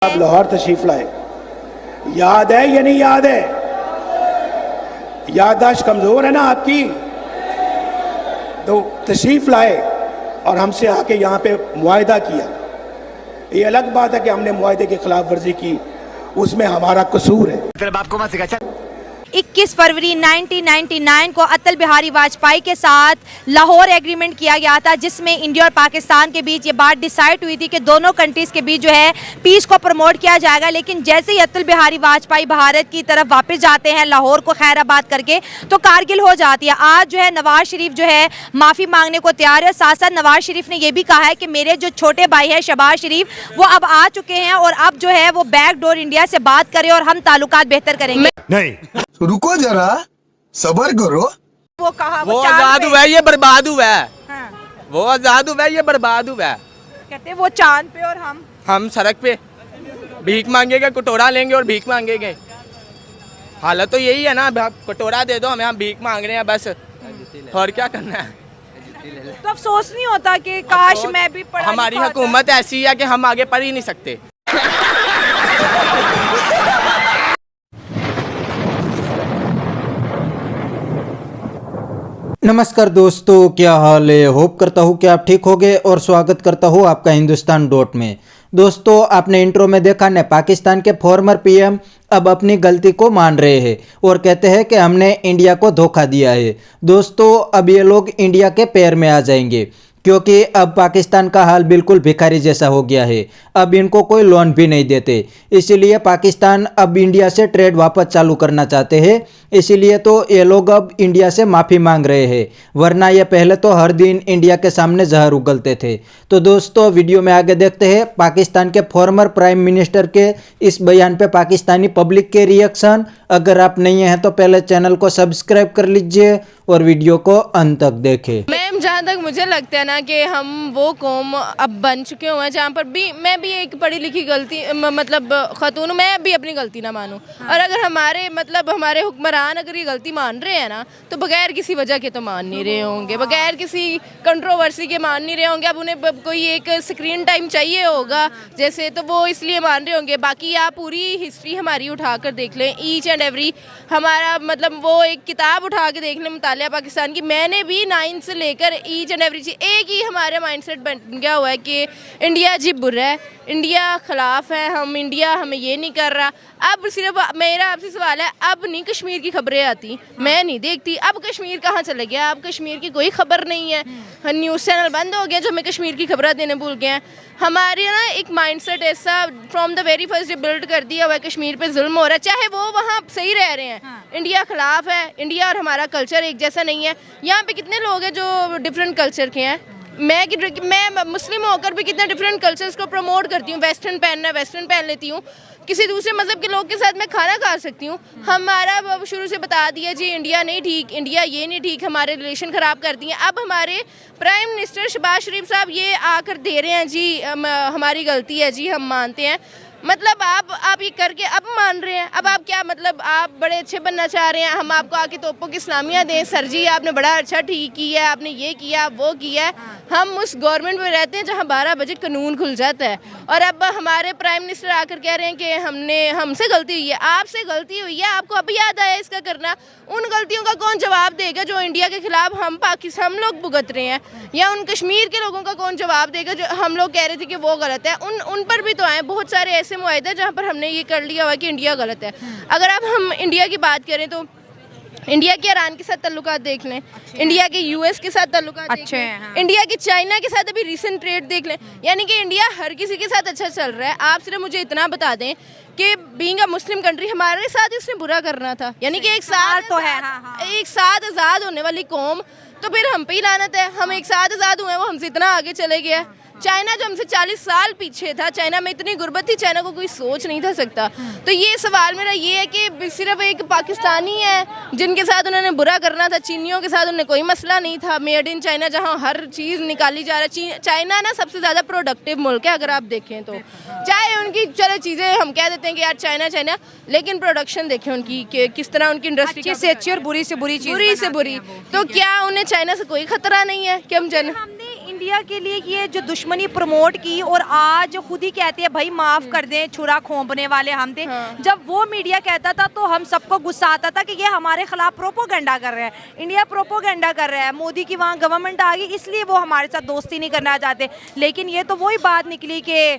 आप लाहौर तशरीफ लाए, याद है या नहीं याद है? याददाश्त कमजोर है ना आपकी? तो तशरीफ लाए और हमसे आके यहाँ पे मुआहदा किया। ये अलग बात है कि हमने मुआहदे की खिलाफ वर्जी की, उसमें हमारा कसूर है। तेरे बाप को मत सिखा। 21 फरवरी 1999 को अटल बिहारी वाजपेयी के साथ लाहौर एग्रीमेंट किया गया था, जिसमें इंडिया और पाकिस्तान के बीच ये बात डिसाइड हुई थी कि दोनों कंट्रीज़ के बीच जो है पीस को प्रमोट किया जाएगा। लेकिन जैसे ही अटल बिहारी वाजपेयी भारत की तरफ वापस जाते हैं लाहौर को खैराबाद करके, तो कारगिल हो जाती है। आज जो है नवाज शरीफ जो है माफ़ी मांगने को तैयार है। साथ साथ नवाज शरीफ ने यह भी कहा है कि मेरे जो छोटे भाई हैं शहबाज शरीफ, वो अब आ चुके हैं और अब जो है वो बैक डोर इंडिया से बात करें और हम ताल्लुकात बेहतर करेंगे। नहीं, रुको जरा, सबर करो। वो कहा वो आजाद हुआ है, ये बर्बाद हुआ है। हाँ। वो आजाद हुआ है, ये बर्बाद हुआ है। कहते वो चांद पे और हम सड़क पे भीख मांगेंगे, कटोरा लेंगे और भीख मांगेंगे। हालत तो यही है ना, आप कटोरा दे दो हमें, हम भीख मांग रहे हैं बस, और क्या करना है। तो अफसोस नहीं होता कि काश मैं भी पढ़ा हमारी लिखा होता। हुकूमत ऐसी है कि हम आगे पढ़ ही नहीं सकते। नमस्कार दोस्तों, क्या हाल है? होप करता हूँ कि आप ठीक होंगे और स्वागत करता हूँ आपका हिंदुस्तान डॉट में। दोस्तों, आपने इंट्रो में देखा न, पाकिस्तान के फॉर्मर पीएम अब अपनी गलती को मान रहे हैं और कहते हैं कि हमने इंडिया को धोखा दिया है। दोस्तों, अब ये लोग इंडिया के पैर में आ जाएंगे, क्योंकि अब पाकिस्तान का हाल बिल्कुल भिखारी जैसा हो गया है। अब इनको कोई लोन भी नहीं देते, इसीलिए पाकिस्तान अब इंडिया से ट्रेड वापस चालू करना चाहते हैं। इसीलिए तो ये लोग अब इंडिया से माफ़ी मांग रहे हैं, वरना ये पहले तो हर दिन इंडिया के सामने जहर उगलते थे। तो दोस्तों, वीडियो में आगे देखते हैं पाकिस्तान के फॉर्मर प्राइम मिनिस्टर के इस बयान पे पाकिस्तानी पब्लिक के रिएक्शन। अगर आप नहीं हैं तो पहले चैनल को सब्सक्राइब कर लीजिए और वीडियो को अंत तक देखें। मैम, जहाँ तक मुझे लगता है ना कि हम वो कौम अब बन चुके हुए हैं जहाँ पर भी मैं भी एक पढ़ी लिखी गलती मतलब खातून, मैं भी अपनी गलती ना मानूं। और अगर हमारे हुक्मरान अगर ये गलती मान रहे हैं ना, तो बगैर किसी वजह के तो मान नहीं रहे होंगे, बगैर किसी कंट्रोवर्सी के मान नहीं रहे होंगे। अब उन्हें कोई एक स्क्रीन टाइम चाहिए होगा जैसे, तो वो इसलिए मान रहे होंगे। बाकी आप पूरी हिस्ट्री हमारी उठा कर देख लें, ईच एंड एवरी हमारा वो एक किताब उठा के देख लें मुतालिया पाकिस्तान की। मैंने भी 9 से लेकर ईच एंड एवरी चीज़, एक ही हमारा माइंडसेट बन गया हुआ है कि इंडिया जी बुरा है, इंडिया खिलाफ है, इंडिया हमें ये नहीं कर रहा। अब सिर्फ मेरा आपसे सवाल है, अब नहीं कश्मीर की खबरें आती, मैं नहीं देखती। अब कश्मीर कहाँ चले गया? अब कश्मीर की कोई खबर नहीं है, न्यूज़ चैनल बंद हो गया जो हमें कश्मीर की खबरें देने भूल गए हैं। हमारे ना एक माइंडसेट ऐसा from the very first day build कर दिया हुआ है, कश्मीर पे जुल्म हो रहा है, चाहे वो वहाँ सही रह रहे हैं। इंडिया खिलाफ है, इंडिया और हमारा कल्चर एक जैसा नहीं है। यहाँ पे कितने लोग हैं जो डिफरेंट कल्चर के हैं। मैं मुस्लिम होकर भी कितने डिफरेंट कल्चर्स को प्रमोट करती हूँ। वेस्टर्न पहनना है, वेस्टर्न पहन लेती हूँ। किसी दूसरे मज़हब के लोग के साथ मैं खाना खा सकती हूँ। हमारा शुरू से बता दिया जी इंडिया नहीं ठीक, इंडिया ये नहीं ठीक, हमारे रिलेशन ख़राब कर दिए। अब हमारे प्राइम मिनिस्टर शहबाज शरीफ साहब ये आकर दे रहे हैं जी हमारी गलती है जी, हम मानते हैं। मतलब आप ये करके अब मान रहे हैं। अब आप क्या मतलब आप बड़े अच्छे बनना चाह रहे हैं, हम आपको आके तोपों की इस्लामिया दें? सर जी आपने बड़ा अच्छा ठीक किया है, आपने ये किया वो किया है। हम उस गवर्नमेंट में रहते हैं जहाँ 12 बजे कानून खुल जाता है, और अब हमारे प्राइम मिनिस्टर आकर कह रहे हैं कि हमसे गलती हुई है। आपसे गलती हुई है, आपको अभी याद आया इसका करना? उन गलतियों का कौन जवाब देगा जो इंडिया के खिलाफ हम लोग भुगत रहे हैं? या उन कश्मीर के लोगों का कौन जवाब देगा जो हम लोग कह रहे थे कि वो गलत है? उन पर भी तो आए बहुत सारे ऐसे मुआहदे जहाँ पर हमने ये कर लिया हुआ कि इंडिया गलत है। अगर अब हम इंडिया की बात करें तो इंडिया के ईरान के साथ ताल्लुकात देख लें, इंडिया के यूएस के साथ ताल्लुकात देख लें, इंडिया के चाइना के साथ अभी रिसेंट ट्रेड देख लें। यानी कि इंडिया हर किसी के साथ अच्छा चल रहा है। आप सिर्फ मुझे इतना बता दें कि बीइंग अ मुस्लिम कंट्री हमारे साथ इसने बुरा करना था। यानी कि एक साथ आज़ाद होने वाली कौम, तो फिर हम पे ही लानत है। हम एक साथ आज़ाद हुए हैं, वो हमसे इतना आगे चले गया। चाइना जो हमसे 40 साल पीछे था, चाइना में इतनी गुर्बत थी, चाइना को कोई सोच नहीं था सकता। तो ये सवाल मेरा ये है कि सिर्फ एक पाकिस्तानी है जिनके साथ उन्होंने बुरा करना था, चीनियों के साथ उन्हें कोई मसला नहीं था। मेड इन चाइना जहाँ हर चीज़ निकाली जा रही है। चाइना ना सबसे ज़्यादा प्रोडक्टिव मुल्क है अगर आप देखें तो। चाहे उनकी चलो चीज़ें हम कह देते हैं कि यार चाइना, लेकिन प्रोडक्शन देखें उनकी कि किस तरह उनकी इंडस्ट्री से अच्छी और बुरी से बुरी चीज़, बुरी से बुरी। तो क्या उन्हें चाइना से कोई खतरा नहीं है कि हम इंडिया के लिए ये जो दुश्मनी प्रमोट की और आज खुद ही कहते हैं भाई माफ कर दें, छुरा खोपने वाले हम थे। जब वो मीडिया कहता था तो हम सबको गुस्सा आता था कि ये हमारे खिलाफ प्रोपोगंडा कर रहे हैं, इंडिया प्रोपोगंडा कर रहा है, मोदी की वहाँ गवर्नमेंट आ गई इसलिए वो हमारे साथ दोस्ती नहीं करना चाहते। लेकिन ये तो वही बात निकली कि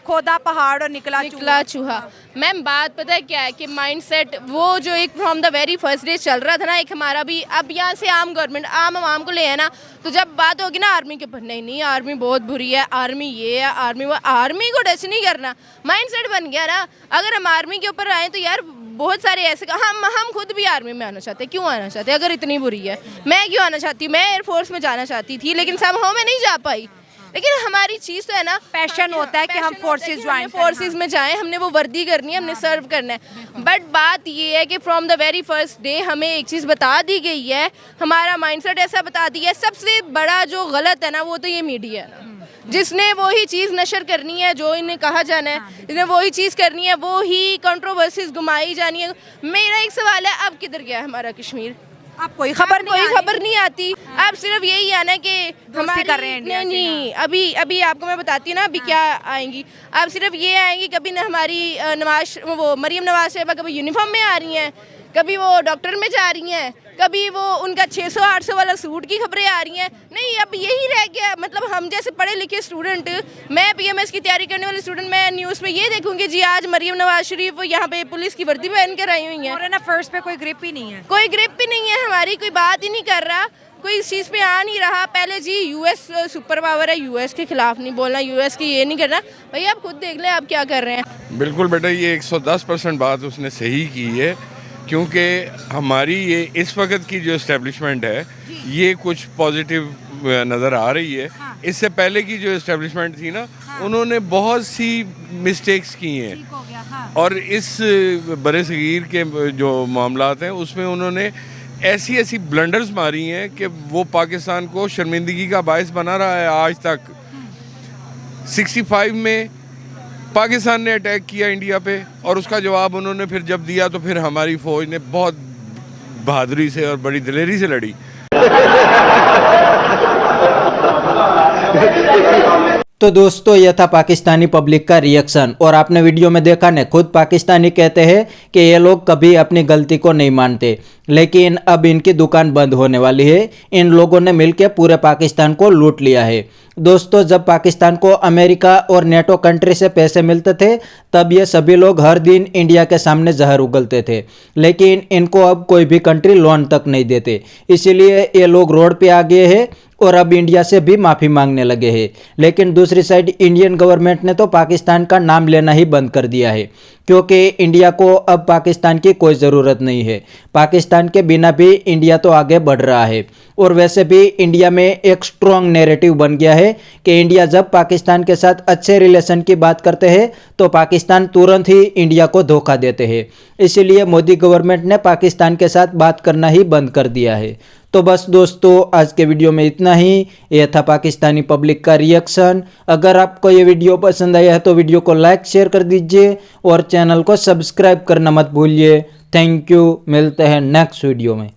खोदा पहाड़ और निकला चूहा। मैम बात पता है क्या है कि माइंडसेट वो जो एक from the very first day चल रहा था ना, एक हमारा भी अब यहाँ से आम गवर्नमेंट आम आवाम को ले है ना, तो जब बात होगी ना आर्मी के ऊपर, नहीं आर्मी बहुत बुरी है, आर्मी ये है, आर्मी वो, आर्मी को टच नहीं करना, माइंडसेट बन गया ना। अगर हम आर्मी के ऊपर आए तो यार बहुत सारे ऐसे हम खुद भी आर्मी में आना चाहते हैं, क्यों आना चाहते हैं? अगर इतनी बुरी है, मैं क्यों आना चाहती हूँ? मैं एयरफोर्स में जाना चाहती थी लेकिन समहाउ मैं नहीं जा पाई। लेकिन हमारी चीज़ तो है ना, पैशन होता है कि हम फोर्सेस ज्वाइन फोर्सेस में जाएं, हमने वो वर्दी करनी है, हमने सर्व करना है। बट बात ये है कि from the very first day हमें एक चीज़ बता दी गई है, हमारा माइंडसेट ऐसा बता दिया है। सबसे बड़ा जो गलत है ना वो तो ये मीडिया है ना, जिसने वही चीज़ नशर करनी है जो इन्हें कहा जाना है, जिसने वही चीज़ करनी है, वो ही कंट्रोवर्सीज घुमाई जानी है। मेरा एक सवाल है, अब किधर गया है हमारा कश्मीर? अब कोई खबर नहीं आती। अब सिर्फ यही आना कि हमारे कर रहे हैं इंडिया से। नहीं, अभी आपको मैं बताती हूँ ना अभी क्या आएंगी। अब सिर्फ ये आएंगी, कभी ना हमारी मरियम नवाज साहिबा कभी यूनिफॉर्म में आ रही हैं, कभी वो डॉक्टर में जा रही हैं, कभी वो उनका 600-800 वाला सूट की खबरें आ रही हैं। नहीं, अब यही रह गया। मतलब हम जैसे पढ़े लिखे स्टूडेंट, मैं PMS की तैयारी करने वाले स्टूडेंट, मैं न्यूज़ पे ये देखूंगी जी आज मरियम नवाज शरीफ यहाँ पे पुलिस की वर्दी पहन कर आई हुई हैं, और ना फर्स्ट पे कोई ग्रिप ही नहीं है, कोई ग्रिप भी नहीं है हमारी, कोई बात ही नहीं कर रहा, कोई इस चीज़ पे आ नहीं रहा। पहले जी US सुपर पावर है, US के खिलाफ नहीं बोलना, US की ये नहीं करना। भैया आप खुद देख लें आप क्या कर रहे हैं। बिल्कुल बेटा, ये 110% बात उसने सही की है, क्योंकि हमारी ये इस वक्त की जो इस्टेब्लिशमेंट है ये कुछ पॉजिटिव नज़र आ रही है। इससे पहले की जो इस्टेब्लिशमेंट थी ना, उन्होंने बहुत सी मिस्टेक्स की हैं, और इस बरे सगीर के जो मामलात हैं उसमें उन्होंने ऐसी ब्लंडर्स मारी हैं कि वो पाकिस्तान को शर्मिंदगी का बायस बना रहा है आज तक। 65 में पाकिस्तान ने अटैक किया इंडिया पे, और उसका जवाब उन्होंने फिर जब दिया तो फिर हमारी फ़ौज ने बहुत बहादुरी से और बड़ी दिलेरी से लड़ी। तो दोस्तों यह था पाकिस्तानी पब्लिक का रिएक्शन, और आपने वीडियो में देखा ना, खुद पाकिस्तानी कहते हैं कि ये लोग कभी अपनी गलती को नहीं मानते, लेकिन अब इनकी दुकान बंद होने वाली है। इन लोगों ने मिलकर पूरे पाकिस्तान को लूट लिया है। दोस्तों जब पाकिस्तान को अमेरिका और नेटो कंट्री से पैसे मिलते थे तब ये सभी लोग हर दिन इंडिया के सामने जहर उगलते थे, लेकिन इनको अब कोई भी कंट्री लोन तक नहीं देते, इसीलिए ये लोग रोड पे आ गए हैं और अब इंडिया से भी माफ़ी मांगने लगे हैं। लेकिन दूसरी साइड इंडियन गवर्नमेंट ने तो पाकिस्तान का नाम लेना ही बंद कर दिया है, क्योंकि इंडिया को अब पाकिस्तान की कोई ज़रूरत नहीं है। पाकिस्तान के बिना भी इंडिया तो आगे बढ़ रहा है, और वैसे भी इंडिया में एक स्ट्रॉन्ग नैरेटिव बन गया है कि इंडिया जब पाकिस्तान के साथ अच्छे रिलेशन की बात करते हैं तो पाकिस्तान तुरंत ही इंडिया को धोखा देते हैं। इसीलिए मोदी गवर्नमेंट ने पाकिस्तान के साथ बात करना ही बंद कर दिया है। तो बस दोस्तों आज के वीडियो में इतना ही। यह था पाकिस्तानी पब्लिक का रिएक्शन। अगर आपको ये वीडियो पसंद आया है तो वीडियो को लाइक शेयर कर दीजिए और चैनल को सब्सक्राइब करना मत भूलिए। थैंक यू, मिलते हैं नेक्स्ट वीडियो में।